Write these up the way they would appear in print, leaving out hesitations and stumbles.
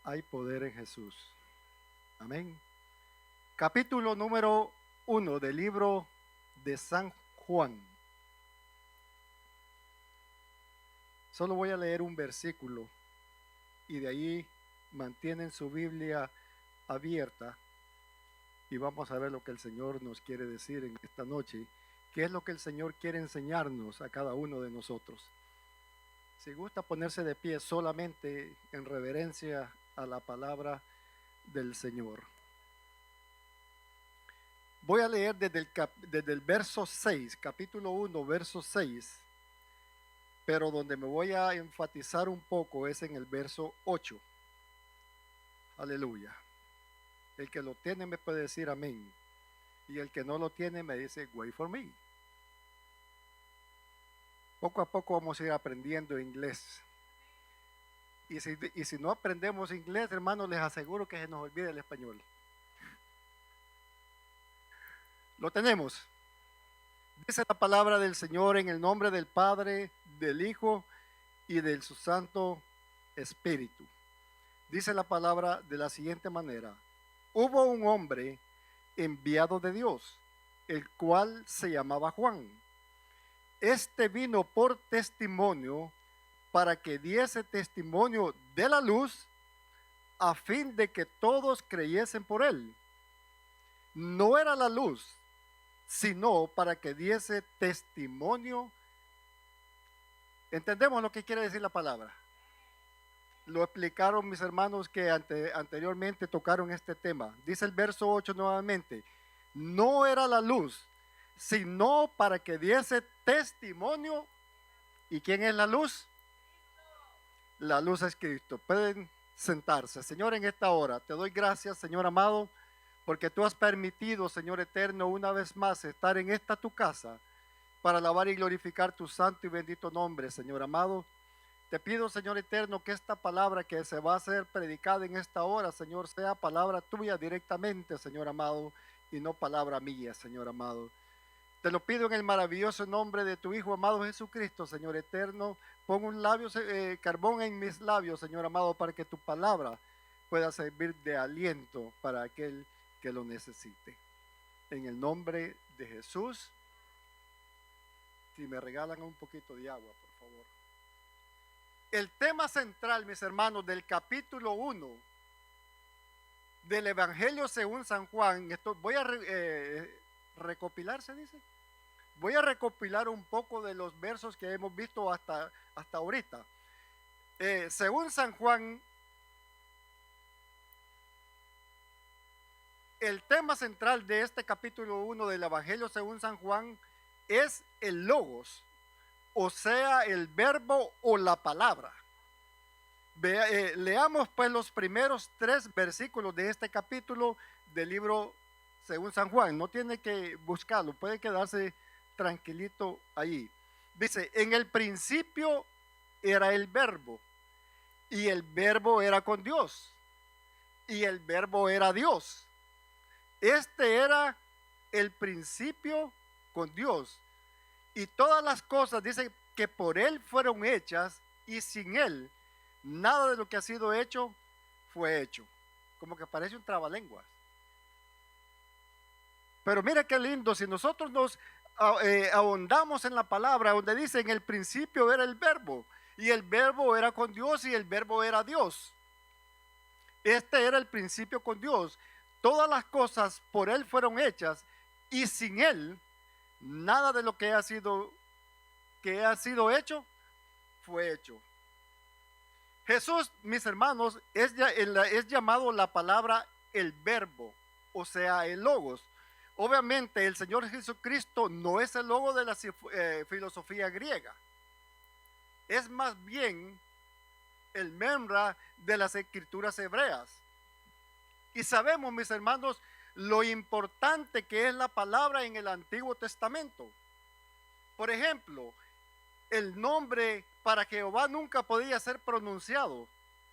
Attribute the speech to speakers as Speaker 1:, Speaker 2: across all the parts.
Speaker 1: Hay poder en Jesús. Amén. Capítulo número 1 del libro de San Juan. Solo voy a leer un versículo y de ahí mantienen su Biblia abierta y vamos a ver lo que el Señor nos quiere decir en esta noche. ¿Qué es lo que el Señor quiere enseñarnos a cada uno de nosotros? Si gusta ponerse de pie solamente en reverencia a la palabra del Señor. Voy a leer desde el verso 6, capítulo 1, verso 6, pero donde me voy a enfatizar un poco es en el verso 8. Aleluya. El que lo tiene me puede decir amén. Y el que no lo tiene me dice, wait for me. Poco a poco vamos a ir aprendiendo inglés. Y si no aprendemos inglés, hermanos, les aseguro que se nos olvida el español. Lo tenemos. Dice la palabra del Señor en el nombre del Padre, del Hijo y del su Santo Espíritu. Dice la palabra de la siguiente manera. Hubo un hombre enviado de Dios, el cual se llamaba Juan. Este vino por testimonio para que diese testimonio de la luz a fin de que todos creyesen por él. No era la luz, sino para que diese testimonio. ¿Entendemos lo que quiere decir la palabra? Lo explicaron mis hermanos que anteriormente tocaron este tema. Dice el verso 8 nuevamente, no era la luz, sino para que diese testimonio. ¿Y quién es la luz? La luz es Cristo. Pueden sentarse. Señor, en esta hora te doy gracias, Señor amado, porque tú has permitido, Señor eterno, una vez más estar en esta tu casa para alabar y glorificar tu santo y bendito nombre, Señor amado. Te pido, Señor eterno, que esta palabra que se va a ser predicada en esta hora, Señor, sea palabra tuya directamente, Señor amado, y no palabra mía, Señor amado. Te lo pido en el maravilloso nombre de tu Hijo amado Jesucristo, Señor eterno. Pon un carbón en mis labios, Señor amado, para que tu palabra pueda servir de aliento para aquel que lo necesite. En el nombre de Jesús, si me regalan un poquito de agua, por favor. El tema central, mis hermanos, del capítulo 1 del Evangelio según San Juan, voy a recopilar, se dice. Voy a recopilar un poco de los versos que hemos visto hasta ahorita. Según San Juan, el tema central de este capítulo 1 del Evangelio según San Juan es el logos, o sea, el verbo o la palabra. Leamos pues los primeros 3 versículos de este capítulo del libro según San Juan. No tiene que buscarlo, puede quedarse tranquilito ahí. Dice, en el principio era el verbo, y el verbo era con Dios, y el verbo era Dios. Este era el principio con Dios, y todas las cosas, dice, que por él fueron hechas, y sin él nada de lo que ha sido hecho fue hecho. Como que parece un trabalenguas. Pero mira qué lindo, si nosotros nos ahondamos en la palabra donde dice en el principio era el verbo, y el verbo era con Dios, y el verbo era Dios. Este era el principio con Dios. Todas las cosas por él fueron hechas, y sin él nada de lo que ha sido hecho fue hecho. Jesús, mis hermanos, es llamado la palabra el verbo, o sea, el logos. Obviamente el Señor Jesucristo no es el logo de la filosofía griega. Es más bien el memra de las escrituras hebreas. Y sabemos, mis hermanos, lo importante que es la palabra en el Antiguo Testamento. Por ejemplo, el nombre para Jehová nunca podía ser pronunciado.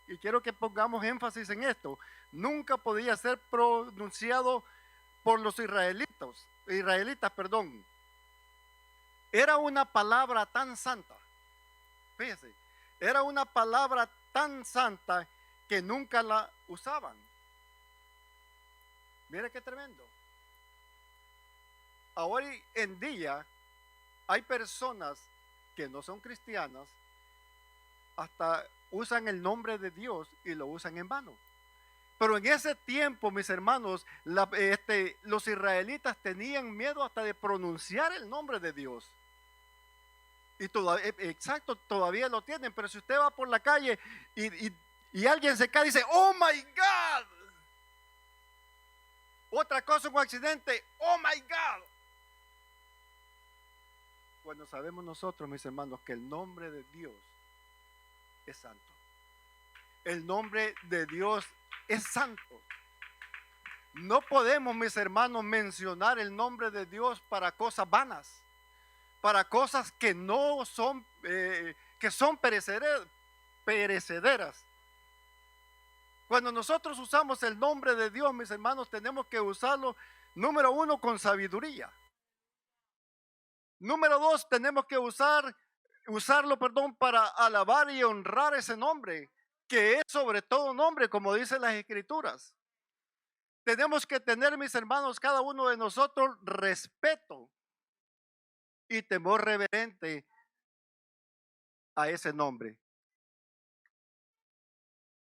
Speaker 1: Y quiero que pongamos énfasis en esto. Nunca podía ser pronunciado por los israelitas. Era una palabra tan santa. Fíjese, era una palabra tan santa que nunca la usaban. Mira qué tremendo. Ahora en día hay personas que no son cristianas, hasta usan el nombre de Dios y lo usan en vano. Pero en ese tiempo, mis hermanos, los israelitas tenían miedo hasta de pronunciar el nombre de Dios. Y todavía, exacto, todavía lo tienen. Pero si usted va por la calle y alguien se cae y dice, oh my God. Otra cosa, un accidente, oh my God. Cuando sabemos nosotros, mis hermanos, que el nombre de Dios es santo. El nombre de Dios es santo. No podemos, mis hermanos, mencionar el nombre de Dios para cosas vanas, para cosas que no son, que son perecederas. Cuando nosotros usamos el nombre de Dios, mis hermanos, tenemos que usarlo, número uno, con sabiduría. Número dos, tenemos que usarlo, para alabar y honrar ese nombre, que es sobre todo nombre, como dicen las escrituras. Tenemos que tener, mis hermanos, cada uno de nosotros respeto y temor reverente a ese nombre.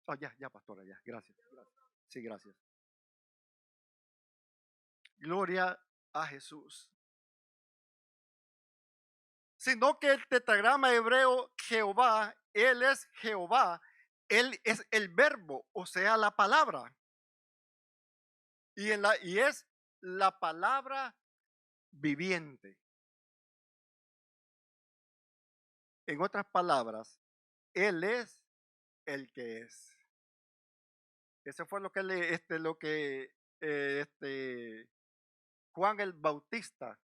Speaker 1: Oh, ya, pastora, ya, gracias. Sí, gracias. Gloria a Jesús. Sino que el tetragrama hebreo Jehová, Él es Jehová, Él es el verbo, o sea, la palabra. Y es la palabra viviente. En otras palabras, Él es el que es. Eso fue lo que Juan el Bautista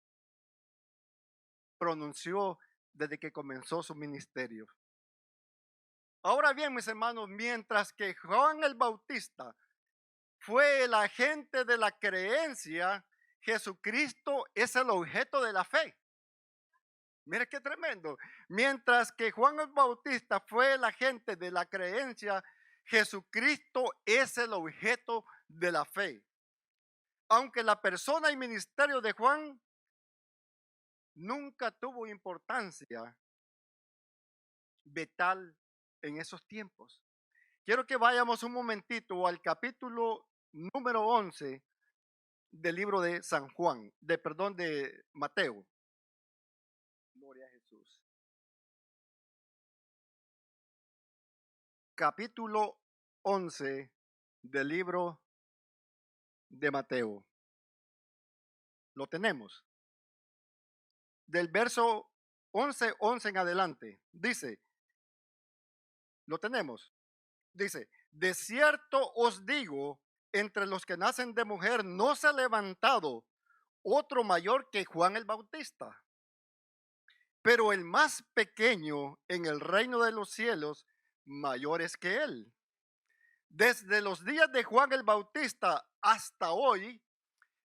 Speaker 1: pronunció desde que comenzó su ministerio. Ahora bien, mis hermanos, mientras que Juan el Bautista fue el agente de la creencia, Jesucristo es el objeto de la fe. Mire qué tremendo. Mientras que Juan el Bautista fue el agente de la creencia, Jesucristo es el objeto de la fe. Aunque la persona y ministerio de Juan nunca tuvo importancia vital en esos tiempos. Quiero que vayamos un momentito al capítulo número 11 del libro de San Juan, de Mateo. Gloria a Jesús. Capítulo 11 del libro de Mateo. Lo tenemos. Del verso 11 en adelante. Dice, lo tenemos. Dice, de cierto os digo, entre los que nacen de mujer no se ha levantado otro mayor que Juan el Bautista. Pero el más pequeño en el reino de los cielos, mayor es que él. Desde los días de Juan el Bautista hasta hoy,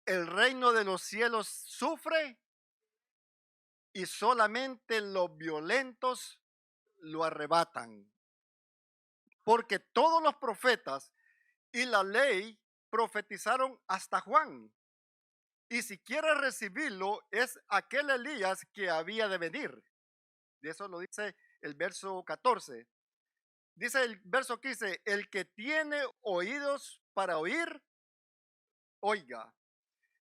Speaker 1: el reino de los cielos sufre y solamente los violentos lo arrebatan. Porque todos los profetas y la ley profetizaron hasta Juan. Y si quiere recibirlo, es aquel Elías que había de venir. De eso lo dice el verso 14. Dice el verso 15, el que tiene oídos para oír, oiga.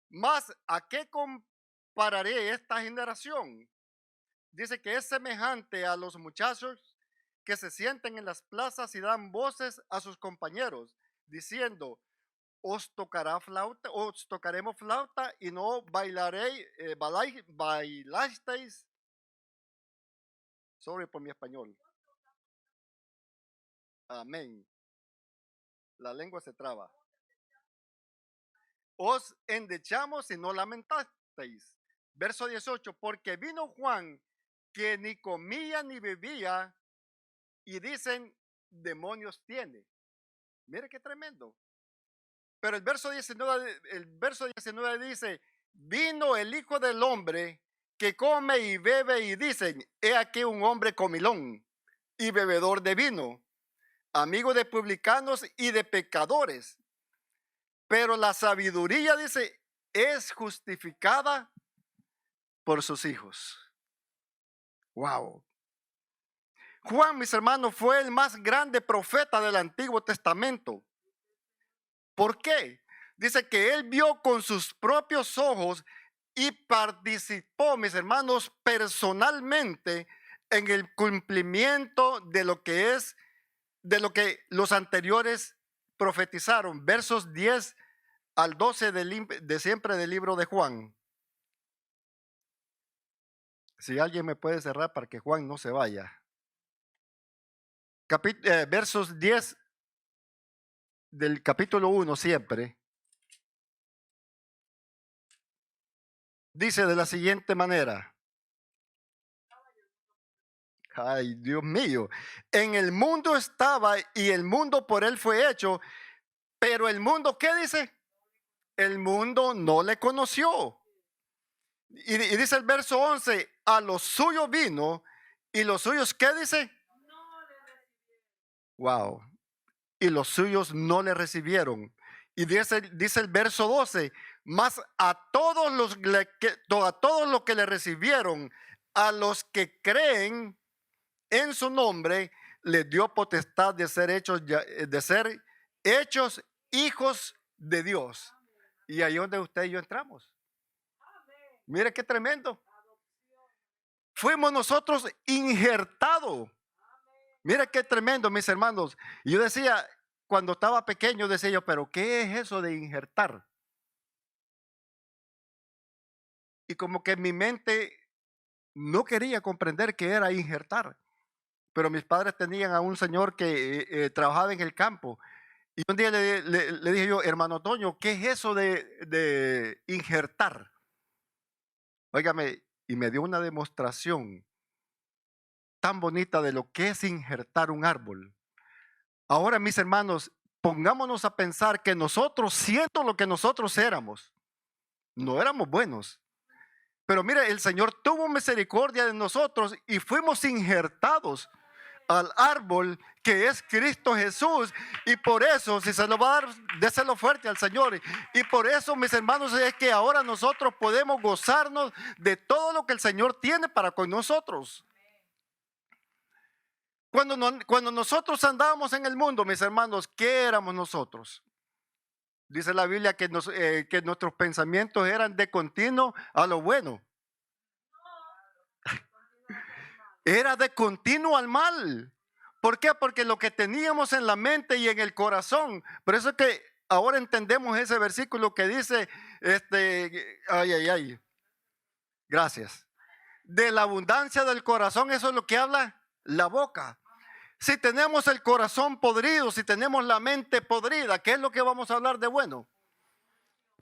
Speaker 1: Mas, ¿a qué compararé esta generación? Dice que es semejante a los muchachos que se sienten en las plazas y dan voces a sus compañeros, diciendo, os tocaremos flauta y no bailasteis. Sorry por mi español. Amén. La lengua se traba. Os endechamos y no lamentasteis. Verso 18, porque vino Juan que ni comía ni bebía y dicen, demonios tiene. Mire qué tremendo. Pero el verso 19 dice, vino el Hijo del Hombre que come y bebe y dicen, he aquí un hombre comilón y bebedor de vino, amigo de publicanos y de pecadores. Pero la sabiduría, dice, es justificada por sus hijos. Wow. Juan, mis hermanos, fue el más grande profeta del Antiguo Testamento. ¿Por qué? Dice que él vio con sus propios ojos y participó, mis hermanos, personalmente en el cumplimiento de lo que los anteriores profetizaron. Versos 10 al 12 de siempre del libro de Juan. Si alguien me puede cerrar para que Juan no se vaya. Versos 10 del capítulo 1 siempre. Dice de la siguiente manera. Ay, Dios mío. En el mundo estaba y el mundo por él fue hecho, pero el mundo, ¿qué dice? El mundo no le conoció. Y dice el verso 11, a los suyos vino y los suyos, ¿qué dice? Wow. Y los suyos no le recibieron. Y dice el verso 12, más a todos los que le recibieron, a los que creen en su nombre, les dio potestad de ser hechos hijos de Dios. Y ahí donde usted y yo entramos. Mire qué tremendo. Fuimos nosotros injertados. Mire qué tremendo, mis hermanos. Y yo decía, cuando estaba pequeño, decía yo, pero ¿qué es eso de injertar? Y como que mi mente no quería comprender qué era injertar. Pero mis padres tenían a un señor que trabajaba en el campo. Y un día le dije yo, hermano Toño, ¿qué es eso de injertar? Óigame, y me dio una demostración tan bonita de lo que es injertar un árbol. Ahora, mis hermanos, pongámonos a pensar que nosotros, siendo lo que nosotros éramos, no éramos buenos. Pero mire, el Señor tuvo misericordia de nosotros y fuimos injertados al árbol que es Cristo Jesús. Y por eso, si se lo va a dar, déselo fuerte al Señor. Y por eso, mis hermanos, es que ahora nosotros podemos gozarnos de todo lo que el Señor tiene para con nosotros. Cuando nosotros andábamos en el mundo, mis hermanos, ¿qué éramos nosotros? Dice la Biblia que nuestros pensamientos eran de continuo a lo bueno. Era de continuo al mal. ¿Por qué? Porque lo que teníamos en la mente y en el corazón. Por eso es que ahora entendemos ese versículo que dice, gracias. De la abundancia del corazón, eso es lo que habla la boca. Si tenemos el corazón podrido, si tenemos la mente podrida, ¿qué es lo que vamos a hablar de bueno?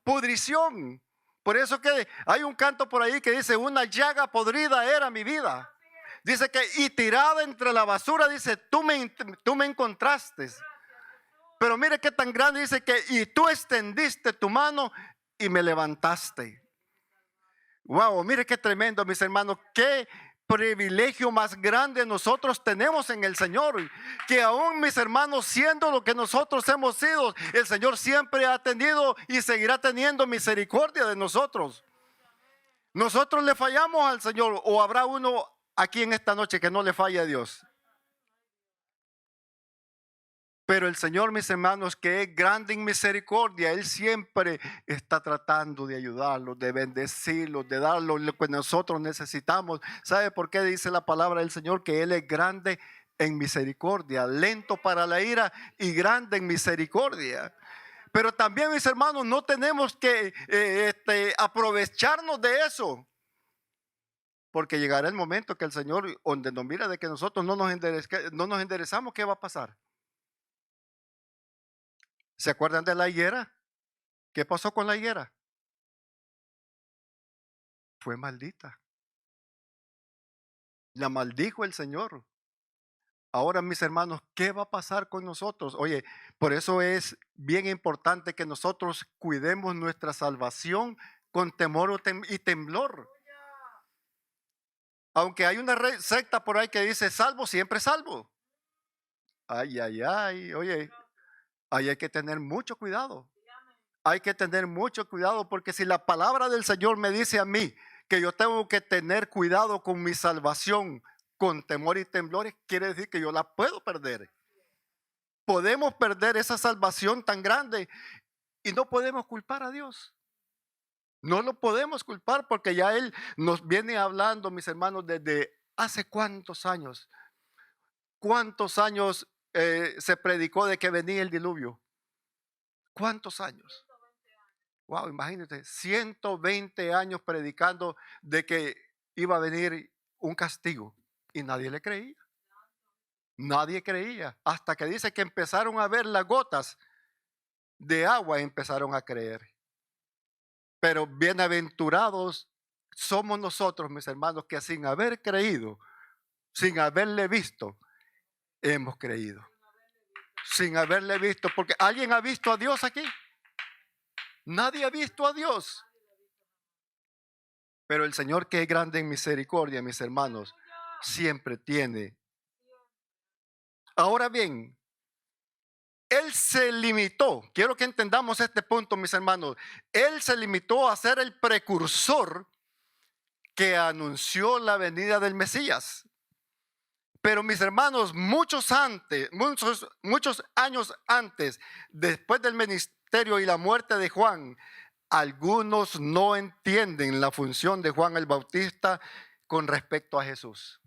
Speaker 1: Pudrición. Por eso que hay un canto por ahí que dice, una llaga podrida era mi vida. Dice que, y tirada entre la basura, dice, tú me encontraste. Pero mire qué tan grande, dice que, y tú extendiste tu mano y me levantaste. Wow, mire qué tremendo, mis hermanos, qué privilegio más grande nosotros tenemos en el Señor, que aún, mis hermanos, siendo lo que nosotros hemos sido, el Señor siempre ha tenido y seguirá teniendo misericordia de nosotros. Nosotros le fallamos al Señor, o habrá uno aquí en esta noche que no le falla a Dios. Pero el Señor, mis hermanos, que es grande en misericordia, Él siempre está tratando de ayudarlos, de bendecirlos, de darlos lo que nosotros necesitamos. ¿Sabe por qué dice la palabra del Señor? Que Él es grande en misericordia, lento para la ira y grande en misericordia. Pero también, mis hermanos, no tenemos que aprovecharnos de eso. Porque llegará el momento que el Señor, donde nos mira de que nosotros no nos enderezamos, ¿qué va a pasar? ¿Se acuerdan de la higuera? ¿Qué pasó con la higuera? Fue maldita. La maldijo el Señor. Ahora, mis hermanos, ¿qué va a pasar con nosotros? Oye, por eso es bien importante que nosotros cuidemos nuestra salvación con temor y temblor. Aunque hay una secta por ahí que dice, salvo, siempre salvo. Ay, ay, ay. Oye, ahí hay que tener mucho cuidado. Hay que tener mucho cuidado porque si la palabra del Señor me dice a mí que yo tengo que tener cuidado con mi salvación, con temor y temblores, quiere decir que yo la puedo perder. Podemos perder esa salvación tan grande y no podemos culpar a Dios. No lo podemos culpar porque ya Él nos viene hablando, mis hermanos, desde hace cuántos años. ¿Cuántos años se predicó de que venía el diluvio? ¿Cuántos años? Wow, imagínate, 120 años predicando de que iba a venir un castigo y nadie le creía. Nadie creía. Hasta que dice que empezaron a ver las gotas de agua, empezaron a creer. Pero bienaventurados somos nosotros, mis hermanos, que sin haber creído, sin haberle visto, hemos creído. Sin haberle visto, porque ¿alguien ha visto a Dios aquí? Nadie ha visto a Dios. Pero el Señor, que es grande en misericordia, mis hermanos, siempre tiene. Ahora bien, Él se limitó, quiero que entendamos este punto, mis hermanos, Él se limitó a ser el precursor que anunció la venida del Mesías. Pero mis hermanos, muchos años antes, después del ministerio y la muerte de Juan, algunos no entienden la función de Juan el Bautista con respecto a Jesús.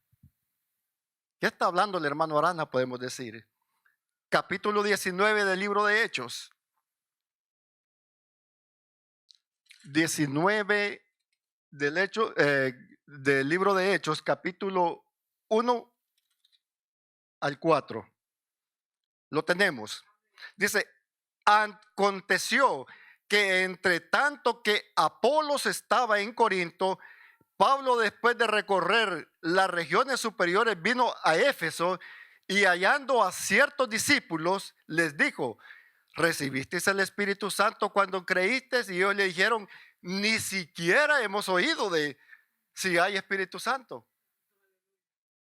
Speaker 1: ¿Qué está hablando el hermano Arana, podemos decir? Capítulo 19 del libro de Hechos. 19 del libro de Hechos, capítulo 1 al 4. Lo tenemos. Dice, aconteció que entre tanto que Apolos estaba en Corinto, Pablo, después de recorrer las regiones superiores, vino a Éfeso y hallando a ciertos discípulos, les dijo, ¿recibisteis el Espíritu Santo cuando creísteis? Y ellos le dijeron, ni siquiera hemos oído de si hay Espíritu Santo.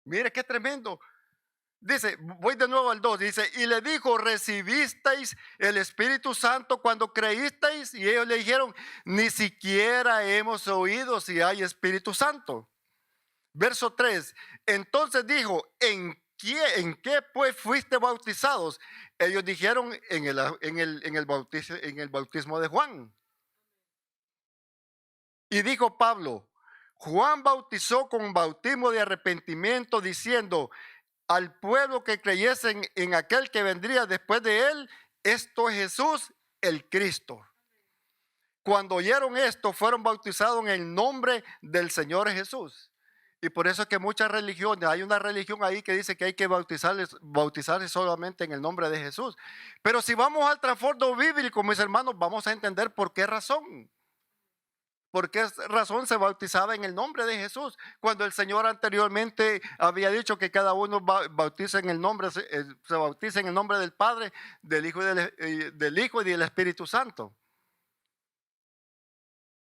Speaker 1: Mire qué tremendo. Dice, voy de nuevo al 2, dice, y le dijo, ¿recibisteis el Espíritu Santo cuando creísteis? Y ellos le dijeron, ni siquiera hemos oído si hay Espíritu Santo. Verso 3, entonces dijo, ¿en qué pues fuiste bautizados? Ellos dijeron, en el bautismo de Juan. Y dijo Pablo, Juan bautizó con bautismo de arrepentimiento, diciendo al pueblo que creyesen en aquel que vendría después de él, esto es Jesús, el Cristo. Cuando oyeron esto, fueron bautizados en el nombre del Señor Jesús. Y por eso es que muchas religiones, hay una religión ahí que dice que hay que bautizarse solamente en el nombre de Jesús. Pero si vamos al trasfondo bíblico, mis hermanos, vamos a entender por qué razón. ¿Por qué razón se bautizaba en el nombre de Jesús? Cuando el Señor anteriormente había dicho que cada uno bautiza en el nombre, se bautiza en el nombre del Padre, del Hijo y del Espíritu Santo.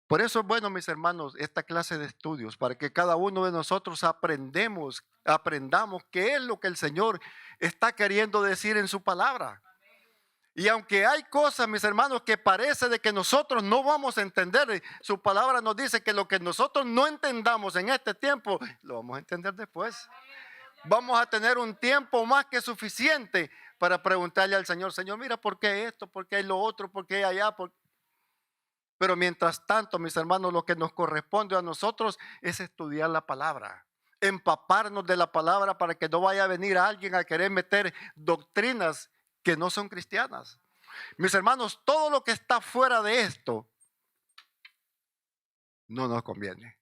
Speaker 1: Por eso es bueno, mis hermanos, esta clase de estudios, para que cada uno de nosotros aprendamos qué es lo que el Señor está queriendo decir en su palabra. Y aunque hay cosas, mis hermanos, que parece de que nosotros no vamos a entender, su palabra nos dice que lo que nosotros no entendamos en este tiempo, lo vamos a entender después. Vamos a tener un tiempo más que suficiente para preguntarle al Señor, Señor, mira, ¿por qué esto? ¿Por qué lo otro? ¿Por qué allá? Pero mientras tanto, mis hermanos, lo que nos corresponde a nosotros es estudiar la palabra, empaparnos de la palabra para que no vaya a venir alguien a querer meter doctrinas que no son cristianas. Mis hermanos, todo lo que está fuera de esto no nos conviene.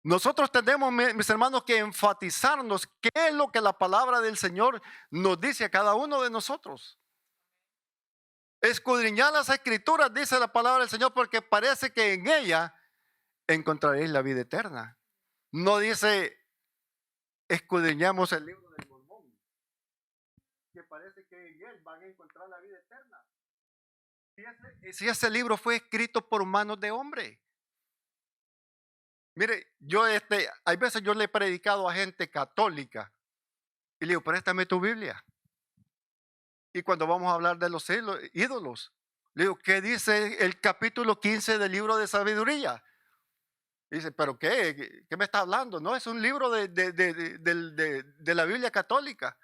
Speaker 1: Nosotros tenemos, mis hermanos, que enfatizarnos qué es lo que la palabra del Señor nos dice a cada uno de nosotros. Escudriñad las escrituras, dice la palabra del Señor, porque parece que en ella encontraréis la vida eterna. No dice escudriñamos el libro del Mormón, que parece que en él van a encontrar la vida eterna. Si ese libro fue escrito por manos de hombre. Mire, hay veces yo le he predicado a gente católica Y le digo, préstame tu Biblia. Y cuando vamos a hablar de los ídolos, le digo, ¿qué dice el capítulo 15 del libro de sabiduría? Y dice, ¿pero qué? ¿Qué me está hablando? No, es un libro de la Biblia católica.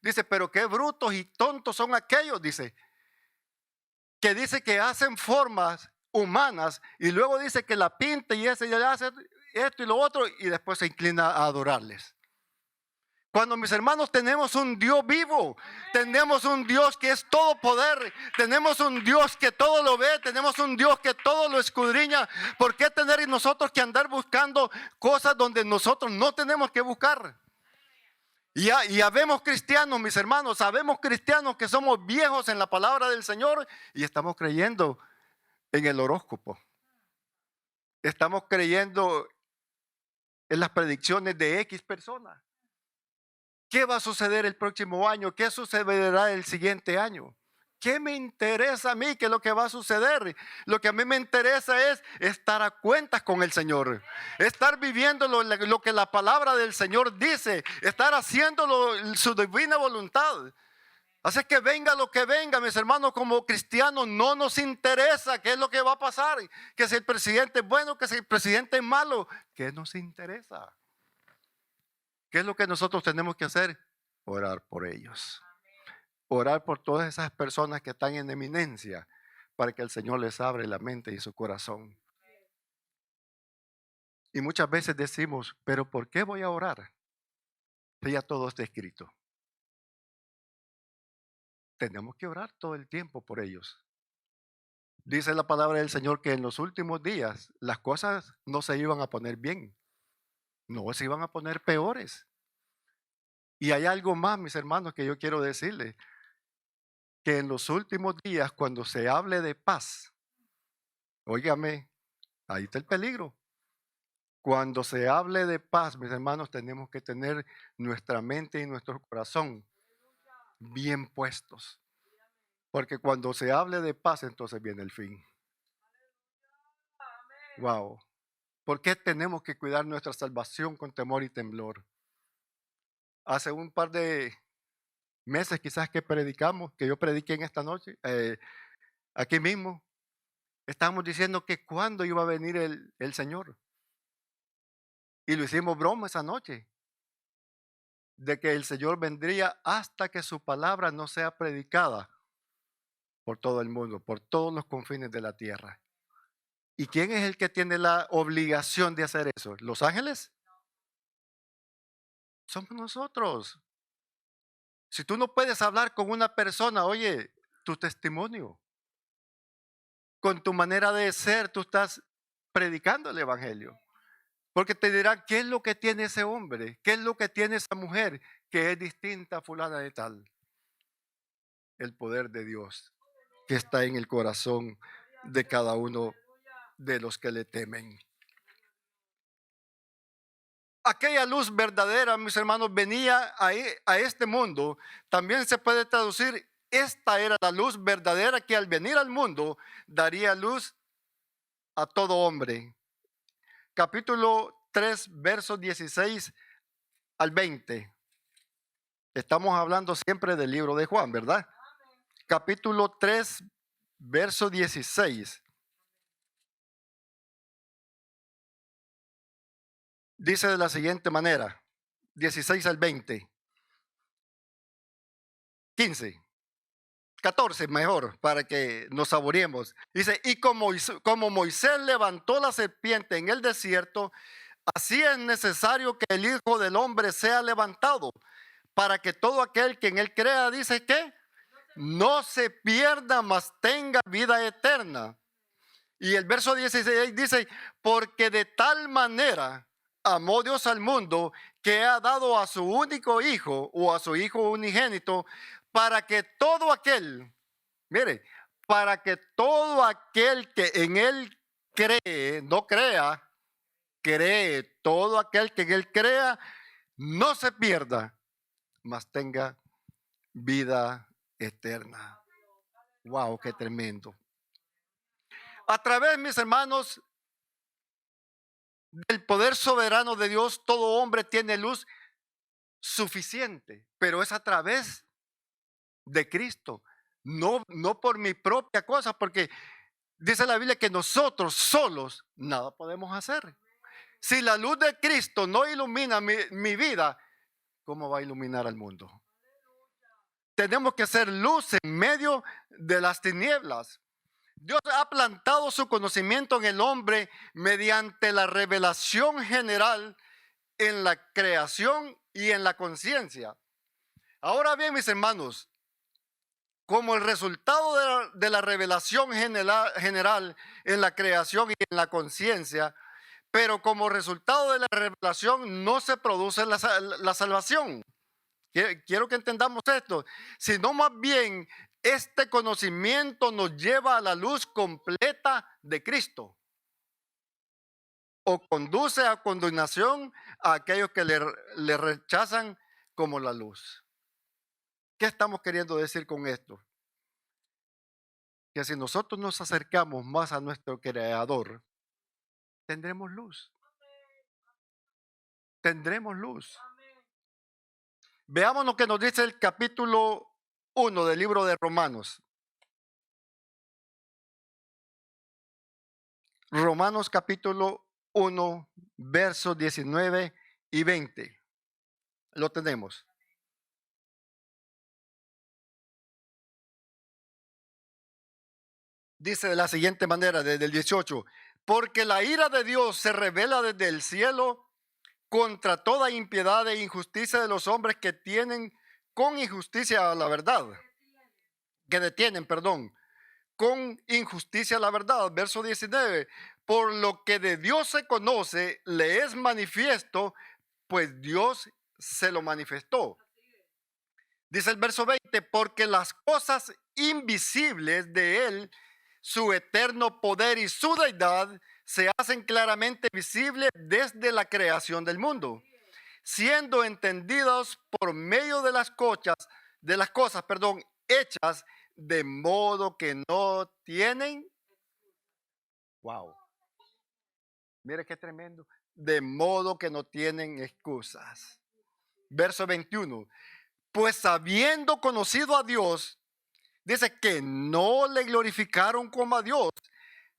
Speaker 1: Dice, pero qué brutos y tontos son aquellos, dice que hacen formas humanas y luego dice que la pinta y ese ya hace esto y lo otro y después se inclina a adorarles. Cuando, mis hermanos, tenemos un Dios vivo, tenemos un Dios que es todo poder, tenemos un Dios que todo lo ve, tenemos un Dios que todo lo escudriña. ¿Por qué tener nosotros que andar buscando cosas donde nosotros no tenemos que buscar? Ya vemos cristianos, mis hermanos, sabemos cristianos que somos viejos en la palabra del Señor y estamos creyendo en el horóscopo. Estamos creyendo en las predicciones de X personas. ¿Qué va a suceder el próximo año? ¿Qué sucederá el siguiente año? ¿Qué me interesa a mí? ¿Qué es lo que va a suceder? Lo que a mí me interesa es estar a cuentas con el Señor. Estar viviendo lo que la palabra del Señor dice. Estar haciendo su divina voluntad. Así que venga lo que venga, mis hermanos, como cristianos no nos interesa qué es lo que va a pasar. Que si el presidente es bueno, que si el presidente es malo. ¿Qué nos interesa? ¿Qué es lo que nosotros tenemos que hacer? Orar por ellos. Orar por todas esas personas que están en eminencia para que el Señor les abra la mente y su corazón. Y muchas veces decimos, pero ¿por qué voy a orar? Si ya todo está escrito. Tenemos que orar todo el tiempo por ellos. Dice la palabra del Señor que en los últimos días las cosas no se iban a poner bien. No, se iban a poner peores. Y hay algo más, mis hermanos, que yo quiero decirles. Que en los últimos días, cuando se hable de paz, óigame, ahí está el peligro. Cuando se hable de paz, mis hermanos, tenemos que tener nuestra mente y nuestro corazón bien puestos. Porque cuando se hable de paz, entonces viene el fin. Wow. ¿Por qué tenemos que cuidar nuestra salvación con temor y temblor? Hace un par de meses quizás que yo prediqué en esta noche, aquí mismo, estábamos diciendo que cuándo iba a venir el Señor. Y lo hicimos broma esa noche, de que el Señor vendría hasta que su palabra no sea predicada por todo el mundo, por todos los confines de la tierra. ¿Y quién es el que tiene la obligación de hacer eso? ¿Los ángeles? Somos nosotros. Si tú no puedes hablar con una persona, oye, tu testimonio, con tu manera de ser, tú estás predicando el evangelio. Porque te dirán, ¿qué es lo que tiene ese hombre? ¿Qué es lo que tiene esa mujer que es distinta a fulana de tal? El poder de Dios que está en el corazón de cada uno de los que le temen. Aquella luz verdadera, mis hermanos, venía a este mundo. También se puede traducir, esta era la luz verdadera que al venir al mundo daría luz a todo hombre. Capítulo 3, versos 16 al 20. Estamos hablando siempre del libro de Juan, ¿verdad? Capítulo 3, verso 16. Dice de la siguiente manera, 16 al 20. 15. 14 mejor, para que nos saboreemos. Dice, y como Moisés levantó la serpiente en el desierto, así es necesario que el Hijo del Hombre sea levantado, para que todo aquel que en él crea, dice que no se pierda, mas tenga vida eterna. Y el verso 16 dice, porque de tal manera amó Dios al mundo que ha dado a su único hijo o a su hijo unigénito para que todo aquel, mire, para que todo aquel que en él cree, no crea, cree, todo aquel que en él crea, no se pierda, mas tenga vida eterna. Wow, qué tremendo. A través, mis hermanos, del poder soberano de Dios, todo hombre tiene luz suficiente, pero es a través de Cristo, no por mi propia cosa, porque dice la Biblia que nosotros solos nada podemos hacer. Si la luz de Cristo no ilumina mi vida, ¿cómo va a iluminar al mundo? Tenemos que ser luz en medio de las tinieblas. Dios ha plantado su conocimiento en el hombre mediante la revelación general en la creación y en la conciencia. Ahora bien, mis hermanos, como el resultado de la revelación general en la creación y en la conciencia, pero como resultado de la revelación no se produce la salvación. Quiero que entendamos esto, sino más bien este conocimiento nos lleva a la luz completa de Cristo o conduce a condenación a aquellos que le rechazan como la luz. ¿Qué estamos queriendo decir con esto? Que si nosotros nos acercamos más a nuestro Creador, tendremos luz. Tendremos luz. Veamos lo que nos dice el capítulo 1 del libro de Romanos. Romanos capítulo 1, versos 19 y 20. Lo tenemos. Dice de la siguiente manera, desde el 18, porque la ira de Dios se revela desde el cielo contra toda impiedad e injusticia de los hombres que tienen con injusticia la verdad, que detienen, perdón, con injusticia la verdad. Verso 19, por lo que de Dios se conoce, le es manifiesto, pues Dios se lo manifestó. Dice el verso 20, porque las cosas invisibles de Él, su eterno poder y su deidad, se hacen claramente visibles desde la creación del mundo, siendo entendidos por medio de las cosas, hechas de modo que no tienen. Wow. Mire qué tremendo. De modo que no tienen excusas. Verso 21. Pues habiendo conocido a Dios, dice que no le glorificaron como a Dios,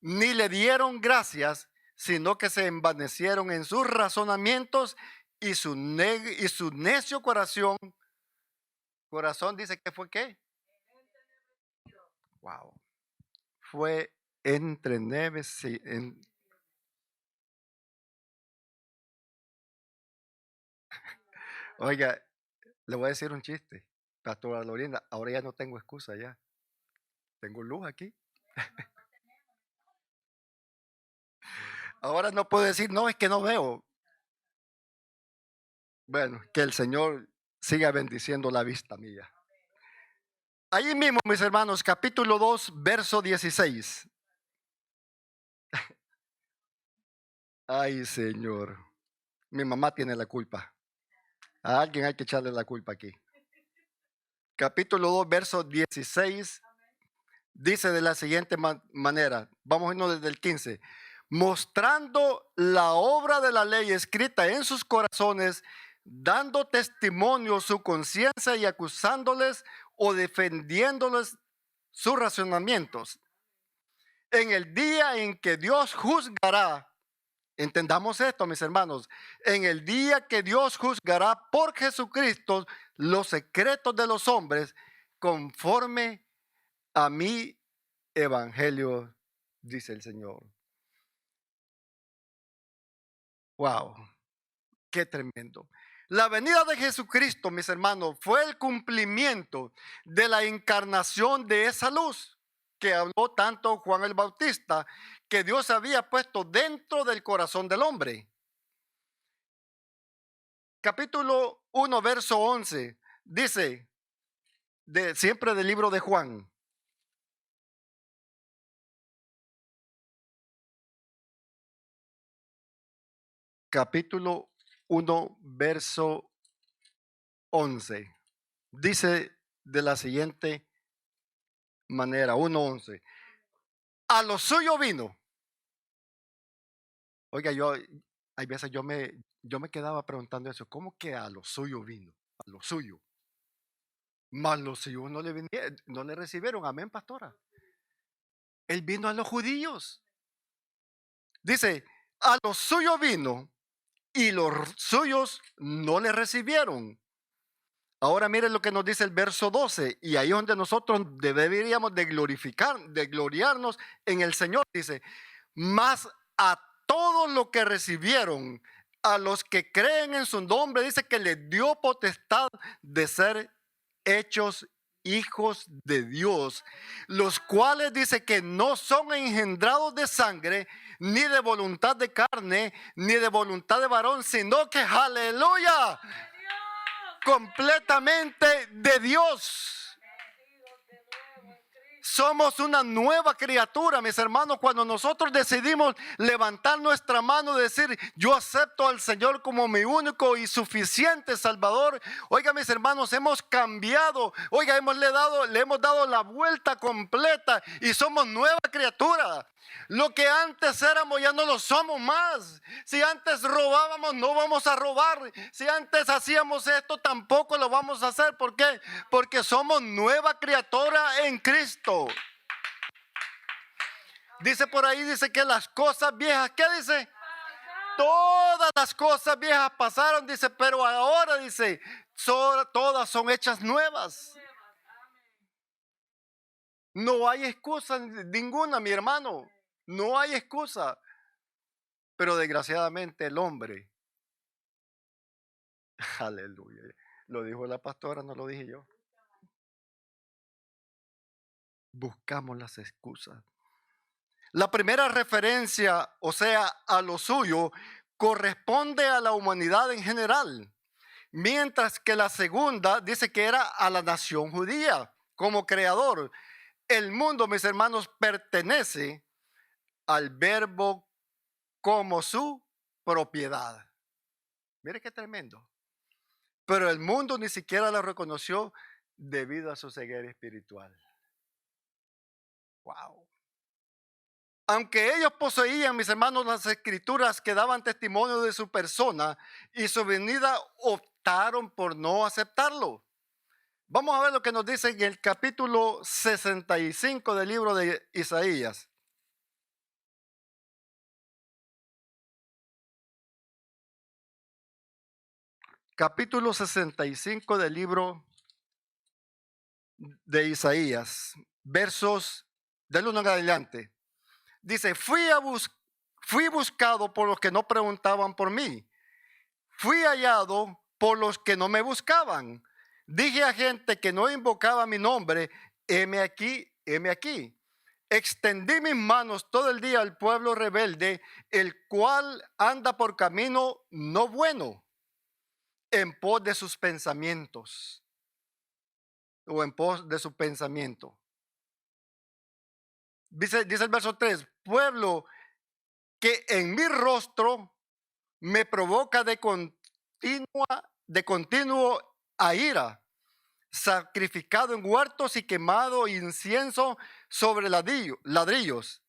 Speaker 1: ni le dieron gracias, sino que se envanecieron en sus razonamientos y su necio corazón dice que fue qué. Wow. Fue entre neves. Oiga, le voy a decir un chiste, Pastora Lorinda. Ahora ya no tengo excusa ya. Tengo luz aquí. Ahora no puedo decir, no, es que no veo. Bueno, que el Señor siga bendiciendo la vista mía. Ahí mismo, mis hermanos, capítulo 2, verso 16. Ay, Señor. Mi mamá tiene la culpa. A alguien hay que echarle la culpa aquí. Capítulo 2, verso 16. Dice de la siguiente manera. Vamos a irnos desde el 15. Mostrando la obra de la ley escrita en sus corazones, dando testimonio su conciencia y acusándoles o defendiéndoles sus razonamientos. En el día en que Dios juzgará, entendamos esto, mis hermanos, en el día que Dios juzgará por Jesucristo los secretos de los hombres conforme a mi evangelio, dice el Señor. Wow, qué tremendo. La venida de Jesucristo, mis hermanos, fue el cumplimiento de la encarnación de esa luz que habló tanto Juan el Bautista, que Dios había puesto dentro del corazón del hombre. Capítulo 1, verso 11, dice, siempre del libro de Juan. Capítulo 1, verso 11. Dice de la siguiente manera, 1:11. A lo suyo vino. Oiga, hay veces yo me yo me quedaba preguntando eso, ¿cómo que a lo suyo vino? A lo suyo. Mas los suyos no le recibieron. Amén, pastora. Él vino a los judíos. Dice, a los suyos vino y los suyos no le recibieron. Ahora miren lo que nos dice el verso 12, y ahí es donde nosotros deberíamos de gloriarnos en el Señor. Dice, mas a todos los que recibieron, a los que creen en su nombre, dice que les dio potestad de ser hechos hijos de Dios, los cuales dice que no son engendrados de sangre, ni de voluntad de carne, ni de voluntad de varón, sino que, aleluya, completamente de Dios. Somos una nueva criatura, mis hermanos, cuando nosotros decidimos levantar nuestra mano y decir, yo acepto al Señor como mi único y suficiente Salvador. Oiga, mis hermanos, hemos cambiado. Oiga, le hemos dado la vuelta completa y somos nueva criatura. Lo que antes éramos ya no lo somos más. Si antes robábamos, no vamos a robar. Si antes hacíamos esto, tampoco lo vamos a hacer. ¿Por qué? Porque somos nueva criatura en Cristo. Dice por ahí, dice que las cosas viejas, ¿qué dice? Todas las cosas viejas pasaron, dice, pero ahora dice, todas son hechas nuevas. No hay excusa ninguna, mi hermano. No hay excusa. Pero desgraciadamente el hombre, aleluya, lo dijo la pastora, no lo dije yo. Buscamos las excusas. La primera referencia, o sea, a lo suyo, corresponde a la humanidad en general, mientras que la segunda dice que era a la nación judía como creador. El mundo, mis hermanos, pertenece al Verbo como su propiedad. Mire qué tremendo. Pero el mundo ni siquiera lo reconoció debido a su ceguera espiritual. Wow. Aunque ellos poseían, mis hermanos, las escrituras que daban testimonio de su persona y su venida, optaron por no aceptarlo. Vamos a ver lo que nos dice en el capítulo 65 del libro de Isaías. Capítulo 65 del libro de Isaías, versos del 1 en adelante. Dice, fui buscado por los que no preguntaban por mí. Fui hallado por los que no me buscaban. Dije a gente que no invocaba mi nombre, heme aquí, heme aquí. Extendí mis manos todo el día al pueblo rebelde, el cual anda por camino no bueno, en pos de sus pensamientos, o en pos de su pensamiento. Dice el verso 3, pueblo que en mi rostro me provoca de continuo a ira, sacrificado en huertos y quemado incienso sobre ladrillos.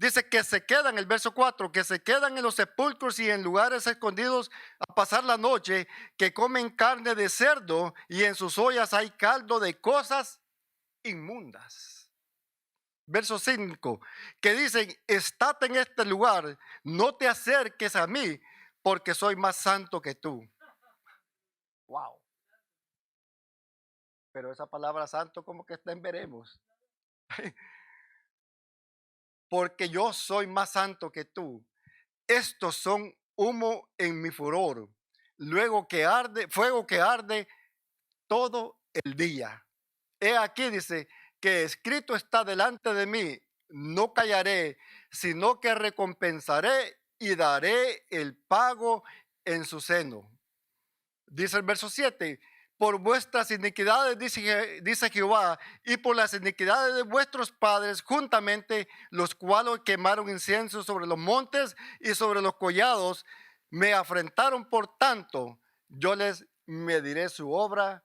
Speaker 1: Dice que se quedan, el verso 4, que se quedan en los sepulcros y en lugares escondidos a pasar la noche, que comen carne de cerdo y en sus ollas hay caldo de cosas inmundas. Verso 5, que dicen, estate en este lugar, no te acerques a mí, porque soy más santo que tú. Wow. Pero esa palabra santo como que está en veremos. Porque yo soy más santo que tú. Estos son humo en mi furor. Luego que arde, fuego que arde todo el día. He aquí, dice, que escrito está delante de mí, no callaré, sino que recompensaré y daré el pago en su seno. Dice el verso 7, por vuestras iniquidades, dice Jehová, y por las iniquidades de vuestros padres, juntamente los cuales quemaron incienso sobre los montes y sobre los collados, me afrentaron. Por tanto, yo les mediré su obra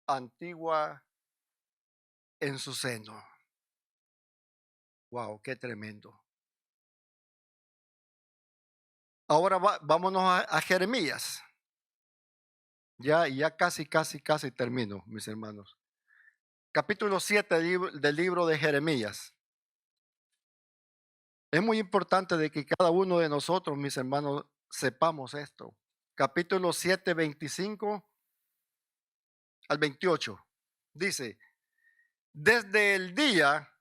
Speaker 1: antigua en su seno. Wow, qué tremendo. Ahora vámonos a Jeremías. Ya casi termino, mis hermanos. Capítulo 7 del libro de Jeremías. Es muy importante de que cada uno de nosotros, mis hermanos, sepamos esto. Capítulo 7, 25 al 28. Dice, desde el día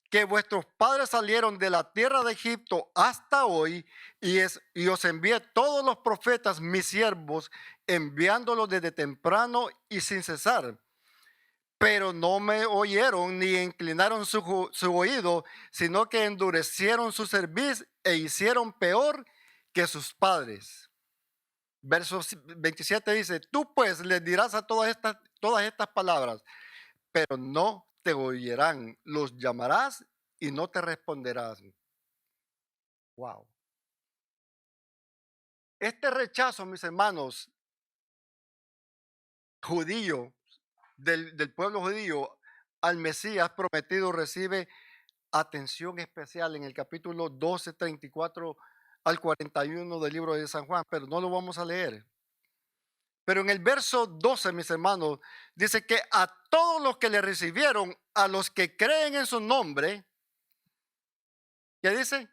Speaker 1: que vuestros padres salieron de la tierra de Egipto hasta hoy, y os envié todos los profetas, mis siervos, enviándolos desde temprano y sin cesar. Pero no me oyeron ni inclinaron su oído, sino que endurecieron su cerviz e hicieron peor que sus padres. Verso 27 dice, tú pues les dirás a todas estas palabras, pero no te oirán, los llamarás y no te responderás. Wow. Este rechazo, mis hermanos, judío, del pueblo judío al Mesías prometido recibe atención especial en el capítulo 12, 34 al 41 del libro de San Juan, pero no lo vamos a leer. Pero en el verso 12, mis hermanos, dice que a todos los que le recibieron, a los que creen en su nombre, ¿qué dice?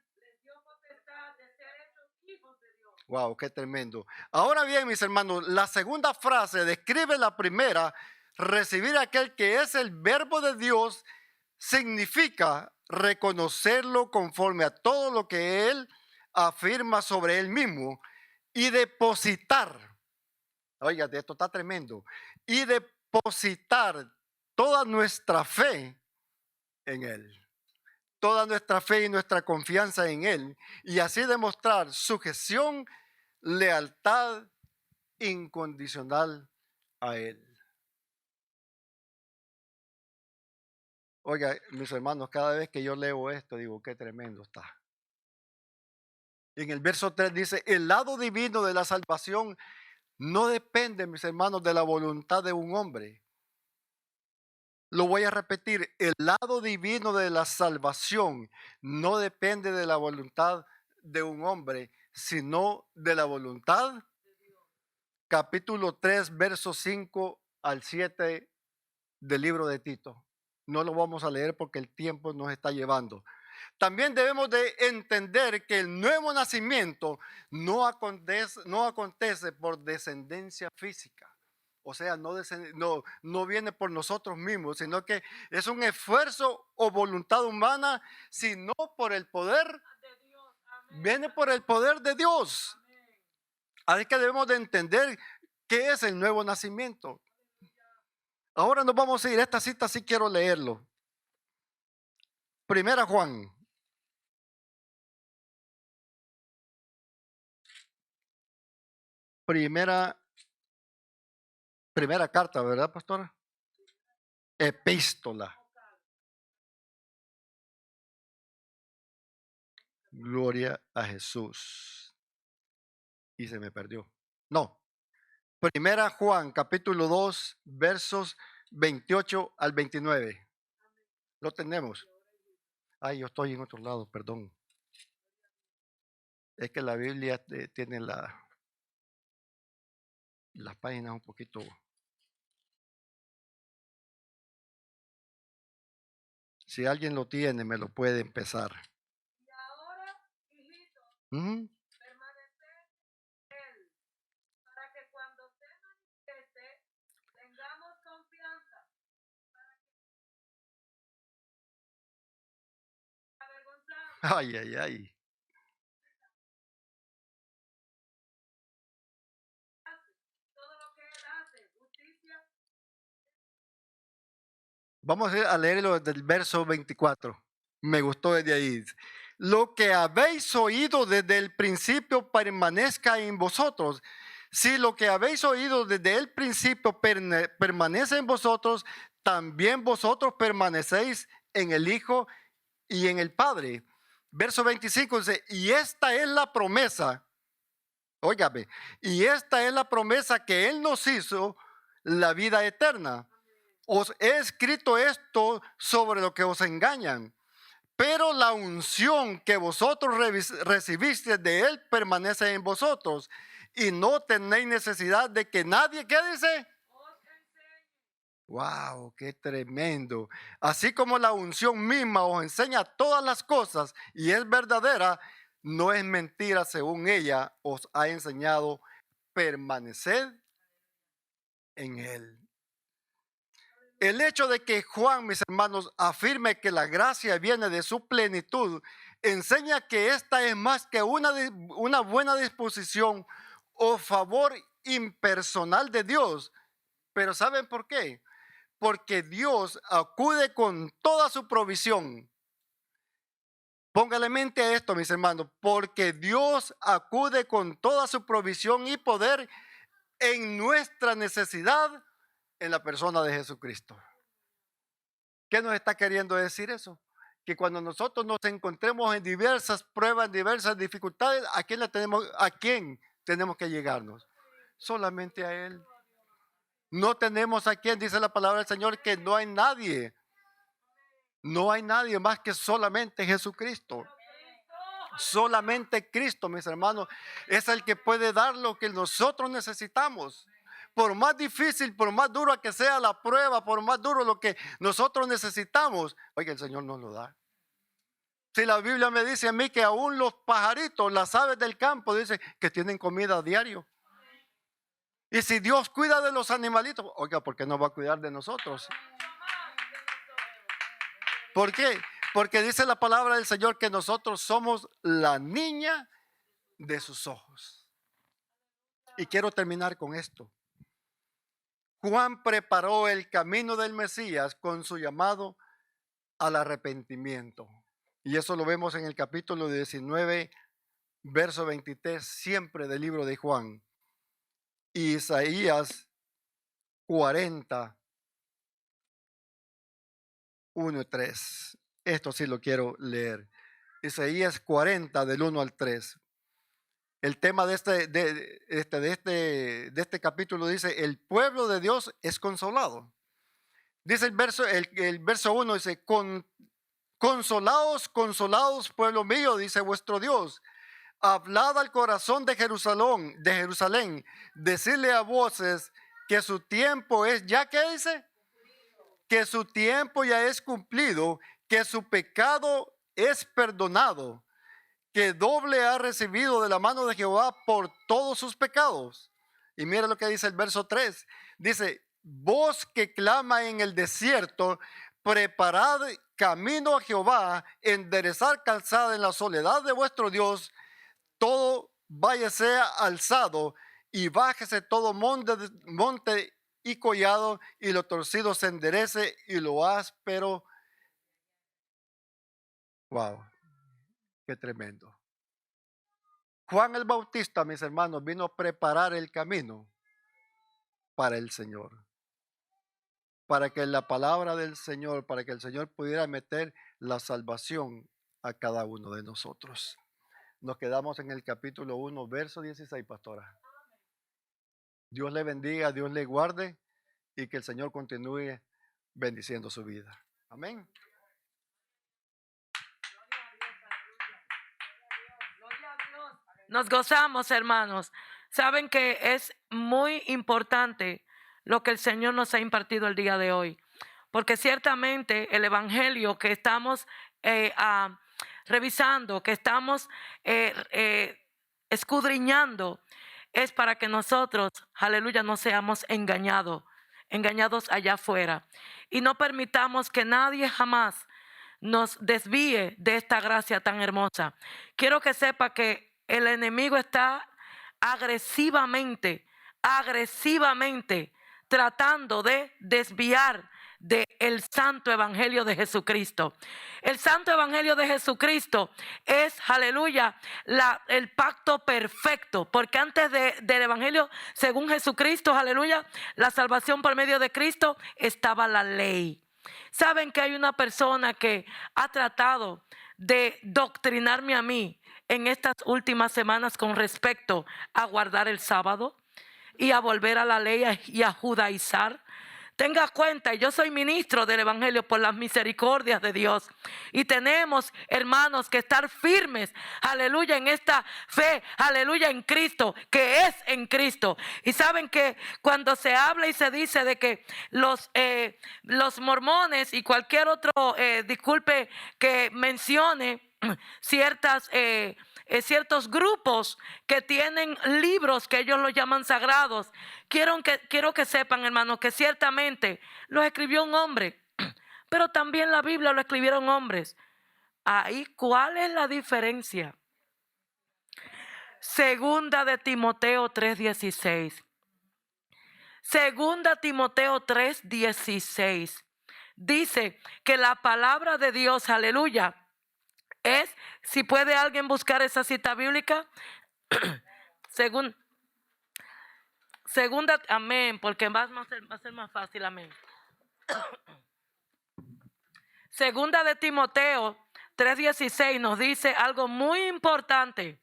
Speaker 1: Wow, qué tremendo. Ahora bien, mis hermanos, la segunda frase describe la primera. Recibir a aquel que es el verbo de Dios significa reconocerlo conforme a todo lo que él afirma sobre él mismo y depositar. Oiga, esto está tremendo. Y depositar toda nuestra fe en él. Toda nuestra fe y nuestra confianza en él. Y así demostrar sujeción, lealtad incondicional a él. Oiga, mis hermanos, cada vez que yo leo esto, digo, qué tremendo está. En el verso 3 dice, el lado divino de la salvación no depende, mis hermanos, de la voluntad de un hombre. Lo voy a repetir, el lado divino de la salvación no depende de la voluntad de un hombre, sino de la voluntad. Capítulo 3, versos 5 al 7 del libro de Tito. No lo vamos a leer porque el tiempo nos está llevando. También debemos de entender que el nuevo nacimiento no acontece por descendencia física. O sea, no viene por nosotros mismos, sino que es un esfuerzo o voluntad humana, sino por el poder de Dios. Viene por el poder de Dios. Así que debemos de entender qué es el nuevo nacimiento. Ahora nos vamos a ir, esta cita sí quiero leerlo. Primera Juan. Primera carta, ¿verdad, pastora? Epístola. Gloria a Jesús. Y se me perdió. No. Primera Juan, capítulo 2, versos 28 al 29. Lo tenemos. Ay, yo estoy en otro lado, perdón. Es que la Biblia tiene las páginas un poquito. Si alguien lo tiene, me lo puede empezar. Y ahora, hijitos, permaneced en él, para que cuando se manifieste, tengamos confianza. Ay, ay, ay. Todo lo que él hace, justicia. Vamos a leerlo desde el verso 24. Me gustó desde ahí. Lo que habéis oído desde el principio permanezca en vosotros. Si lo que habéis oído desde el principio permanece en vosotros, también vosotros permanecéis en el Hijo y en el Padre. Verso 25 dice, y esta es la promesa, óigame, y esta es la promesa que Él nos hizo, la vida eterna. Os he escrito esto sobre lo que os engañan, Pero la unción que vosotros recibiste de Él permanece en vosotros, y no tenéis necesidad de que nadie, ¿qué dice? Wow, qué tremendo. Así como la unción misma os enseña todas las cosas y es verdadera, no es mentira según ella os ha enseñado, permaneced en Él. El hecho de que Juan, mis hermanos, afirme que la gracia viene de su plenitud, enseña que esta es más que una buena disposición o favor impersonal de Dios. Pero ¿saben por qué? Porque Dios acude con toda su provisión. Póngale mente a esto, mis hermanos, porque Dios acude con toda su provisión y poder en nuestra necesidad en la persona de Jesucristo. ¿Qué nos está queriendo decir eso? Que cuando nosotros nos encontremos en diversas pruebas, en diversas dificultades, ¿a quién tenemos que llegarnos? Solamente a Él. No tenemos a quien, dice la palabra del Señor, que no hay nadie. No hay nadie más que solamente Jesucristo. Solamente Cristo, mis hermanos, es el que puede dar lo que nosotros necesitamos. Por más difícil, por más dura que sea la prueba, por más duro lo que nosotros necesitamos, oiga, el Señor nos lo da. Si la Biblia me dice a mí que aún los pajaritos, las aves del campo, dice que tienen comida a diario. Y si Dios cuida de los animalitos, oiga, ¿por qué no va a cuidar de nosotros? ¿Por qué? Porque dice la palabra del Señor que nosotros somos la niña de sus ojos. Y quiero terminar con esto. Juan preparó el camino del Mesías con su llamado al arrepentimiento. Y eso lo vemos en el capítulo 19, verso 23, siempre del libro de Juan. Y Isaías 40, 1 y 3. Esto sí lo quiero leer. Isaías 40, del 1 al 3. El tema de este capítulo dice: el pueblo de Dios es consolado. Dice el verso 1, dice: consolaos, consolaos, pueblo mío, dice vuestro Dios. Hablad al corazón de Jerusalén, decirle a voces que su tiempo es, ¿ya qué dice? Que su tiempo ya es cumplido, que su pecado es perdonado, que doble ha recibido de la mano de Jehová por todos sus pecados. Y mira lo que dice el verso 3. Dice: voz que clama en el desierto, preparad camino a Jehová, enderezar calzada en la soledad de vuestro Dios. Todo valle sea alzado y bájese todo monte y collado, y lo torcido se enderece y lo áspero. Wow, qué tremendo. Juan el Bautista, mis hermanos, vino a preparar el camino para el Señor. Para que la palabra del Señor, para que el Señor pudiera meter la salvación a cada uno de nosotros. Nos quedamos en el capítulo 1, verso 16, pastora. Dios le bendiga, Dios le guarde y que el Señor continúe bendiciendo su vida. Amén.
Speaker 2: Nos gozamos, hermanos. Saben que es muy importante lo que el Señor nos ha impartido el día de hoy, porque ciertamente el evangelio que estamos revisando, que estamos escudriñando, es para que nosotros, aleluya, no seamos engañados allá afuera, y no permitamos que nadie jamás nos desvíe de esta gracia tan hermosa. Quiero que sepa que el enemigo está agresivamente tratando de desviar del santo evangelio de Jesucristo. El santo evangelio de Jesucristo es, aleluya, el pacto perfecto, porque antes del evangelio según Jesucristo, aleluya, la salvación por medio de Cristo, estaba la ley. Saben que hay una persona que ha tratado de doctrinarme a mí en estas últimas semanas con respecto a guardar el sábado y a volver a la ley y a judaizar. tenga cuenta, yo soy ministro del Evangelio por las misericordias de Dios. Y tenemos, hermanos, que estar firmes, aleluya, en esta fe, aleluya, en Cristo, que es en Cristo. Y saben que cuando se habla y se dice de que los mormones y cualquier otro, disculpe que mencione ciertos grupos que tienen libros que ellos los llaman sagrados. Quiero que sepan, hermanos, que ciertamente lo escribió un hombre, pero también la Biblia lo escribieron hombres. Ahí, ¿cuál es la diferencia? Segunda de Timoteo 3:16. Segunda Timoteo 3:16. Dice que la palabra de Dios, aleluya, es, si puede alguien buscar esa cita bíblica, segunda, amén, porque va a ser más fácil, amén. Segunda de Timoteo 3:16 nos dice algo muy importante,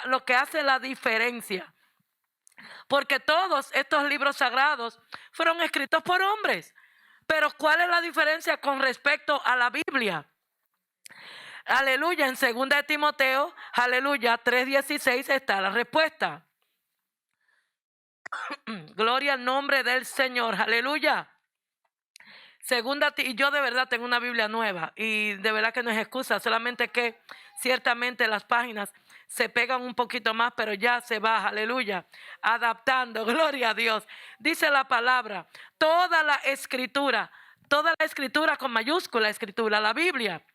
Speaker 2: lo que hace la diferencia. Porque todos estos libros sagrados fueron escritos por hombres. Pero ¿cuál es la diferencia con respecto a la Biblia? Aleluya, en 2 de Timoteo, aleluya, 3:16 está la respuesta. Gloria al nombre del Señor, aleluya. Y yo de verdad tengo una Biblia nueva y de verdad que no es excusa, solamente que ciertamente las páginas se pegan un poquito más, pero ya se va, aleluya, adaptando, gloria a Dios. Dice la palabra, toda la escritura con mayúscula, escritura, la Biblia,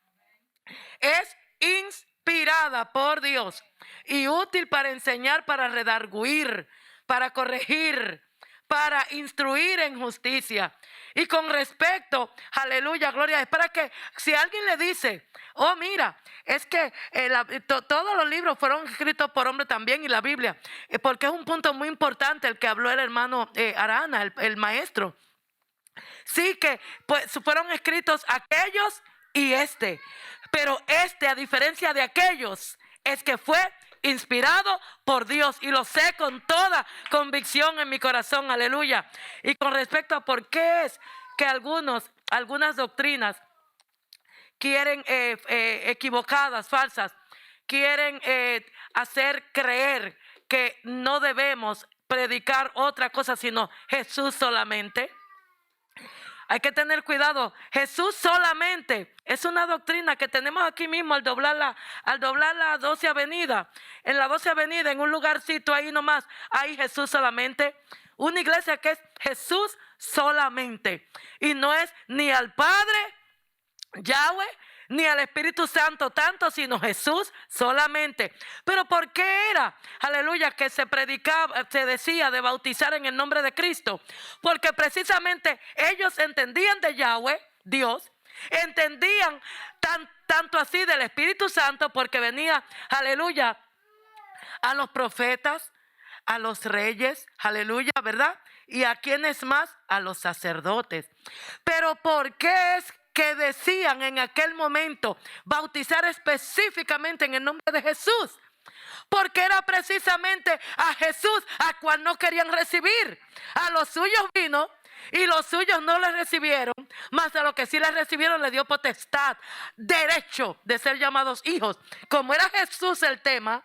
Speaker 2: es inspirada por Dios y útil para enseñar, para redarguir, para corregir, para instruir en justicia. Y con respecto, aleluya, gloria, es para que si alguien le dice, oh mira, es que todos los libros fueron escritos por hombres también y la Biblia, porque es un punto muy importante el que habló el hermano Arana, el maestro. Sí que pues, fueron escritos aquellos y pero a diferencia de aquellos, es que fue inspirado por Dios y lo sé con toda convicción en mi corazón, aleluya. Y con respecto a por qué es que algunas doctrinas quieren equivocadas, falsas, quieren hacer creer que no debemos predicar otra cosa sino Jesús solamente. Hay que tener cuidado. Jesús solamente es una doctrina que tenemos aquí mismo al doblar la 12 Avenida. En la 12 Avenida, en un lugarcito ahí nomás, hay Jesús solamente. Una iglesia que es Jesús solamente. Y no es ni al Padre, Yahweh, ni al Espíritu Santo tanto, sino Jesús solamente. Pero ¿por qué era, aleluya, que se predicaba, se decía de bautizar en el nombre de Cristo? Porque precisamente ellos entendían de Yahweh, Dios, entendían tanto así del Espíritu Santo, porque venía, aleluya, a los profetas, a los reyes, aleluya, ¿verdad? Y a quienes más, a los sacerdotes. Pero ¿por qué es que decían en aquel momento bautizar específicamente en el nombre de Jesús? Porque era precisamente a Jesús a cual no querían recibir. A los suyos vino y los suyos no le recibieron, mas a los que sí le recibieron le dio potestad, derecho de ser llamados hijos. Como era Jesús el tema,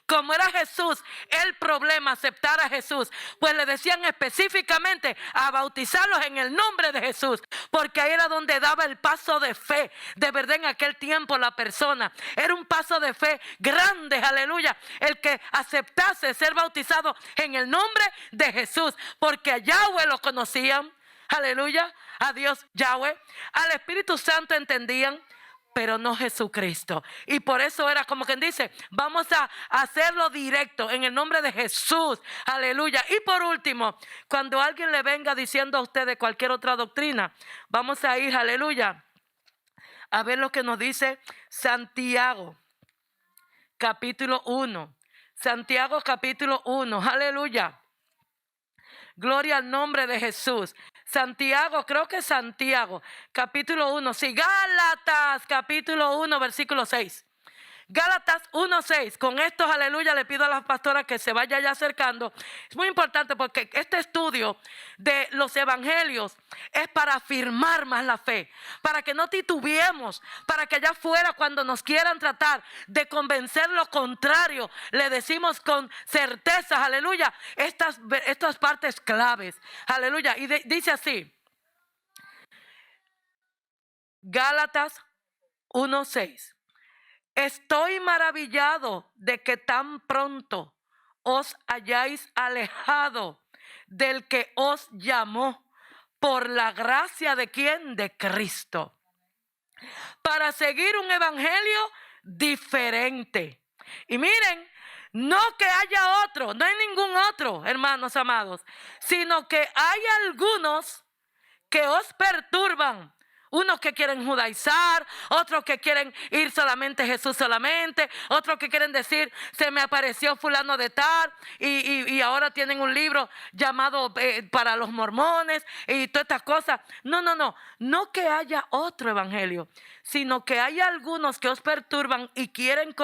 Speaker 2: como era Jesús el problema, aceptar a Jesús, pues le decían específicamente a bautizarlos en el nombre de Jesús, porque ahí era donde daba el paso de fe. De verdad, en aquel tiempo la persona era un paso de fe grande, aleluya, el que aceptase ser bautizado en el nombre de Jesús, porque a Yahweh lo conocían, aleluya, a Dios Yahweh, al Espíritu Santo entendían, pero no Jesucristo. Y por eso era como quien dice, vamos a hacerlo directo en el nombre de Jesús, aleluya. Y por último, cuando alguien le venga diciendo a usted de cualquier otra doctrina, vamos a ir, aleluya, a ver lo que nos dice Santiago capítulo 1. Santiago capítulo 1, aleluya. Gloria al nombre de Jesús. Santiago, creo que Santiago, capítulo 1. Sí, Gálatas, capítulo 1, versículo 6. Gálatas 1:6. Con esto, aleluya, le pido a las pastoras que se vaya ya acercando. Es muy importante porque este estudio de los evangelios es para afirmar más la fe, para que no titubeemos, para que allá afuera cuando nos quieran tratar de convencer lo contrario, le decimos con certeza, aleluya, estas partes claves, aleluya. Y dice así, Gálatas 1:6. Estoy maravillado de que tan pronto os hayáis alejado del que os llamó por la gracia de ¿quién? De Cristo, para seguir un evangelio diferente. Y miren, no que haya otro, no hay ningún otro, hermanos amados, sino que hay algunos que os perturban. Unos que quieren judaizar, otros que quieren ir solamente Jesús solamente, otros que quieren decir, se me apareció fulano de tal, y ahora tienen un libro llamado para los mormones y todas estas cosas. No que haya otro evangelio, sino que hay algunos que os perturban y quieren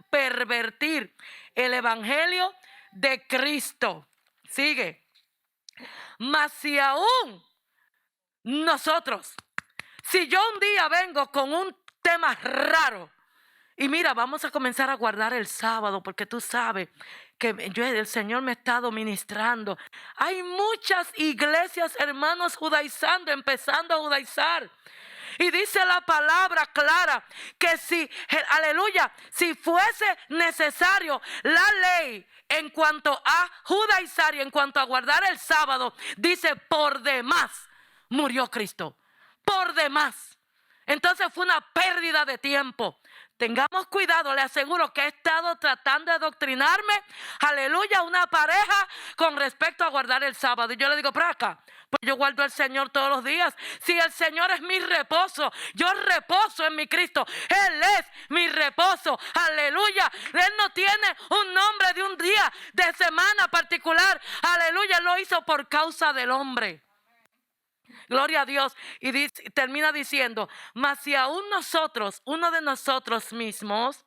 Speaker 2: pervertir el evangelio de Cristo. Sigue. Mas si aún nosotros, si yo un día vengo con un tema raro, y mira, vamos a comenzar a guardar el sábado, porque tú sabes que el Señor me ha estado ministrando. Hay muchas iglesias, hermanos, judaizando, empezando a judaizar. Y dice la palabra clara que si, aleluya, si fuese necesario la ley en cuanto a judaizar y en cuanto a guardar el sábado, dice por demás murió Cristo. Por demás. Entonces fue una pérdida de tiempo. Tengamos cuidado, le aseguro que he estado tratando de adoctrinarme, aleluya, una pareja con respecto a guardar el sábado. Y yo le digo, para acá, pues yo guardo el Señor todos los días. Si el Señor es mi reposo, yo reposo en mi Cristo. Él es mi reposo, aleluya. Él no tiene un nombre de un día, de semana particular, aleluya. Él lo hizo por causa del hombre. Gloria a Dios. Y termina diciendo, mas si aún nosotros, uno de nosotros mismos,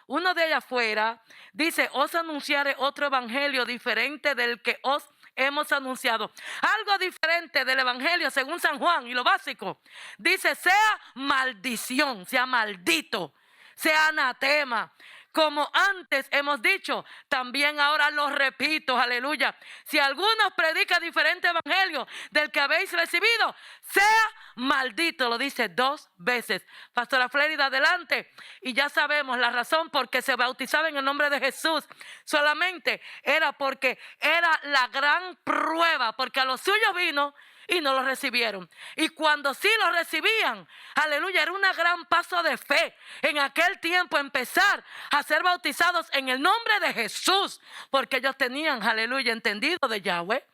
Speaker 2: uno de allá afuera, dice, os anunciaré otro evangelio diferente del que os hemos anunciado. Algo diferente del evangelio según San Juan, y lo básico, dice, sea maldición, sea maldito, sea anatema. Como antes hemos dicho, también ahora lo repito, aleluya. Si alguno predica diferente evangelio del que habéis recibido, sea maldito, lo dice 2 veces. Pastora Flérida, adelante. Y ya sabemos la razón por qué se bautizaba en el nombre de Jesús. Solamente era porque era la gran prueba, porque a los suyos vino y no lo recibieron. Y cuando sí lo recibían, aleluya, era un gran paso de fe en aquel tiempo empezar a ser bautizados en el nombre de Jesús, porque ellos tenían, aleluya, entendido de Yahweh.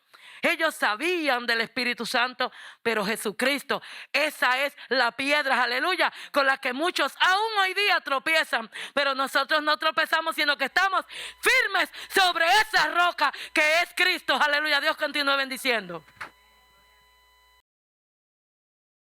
Speaker 2: Ellos sabían del Espíritu Santo, pero Jesucristo, esa es la piedra, aleluya, con la que muchos aún hoy día tropiezan. Pero nosotros no tropezamos, sino que estamos firmes sobre esa roca que es Cristo, aleluya. Dios continúe bendiciendo.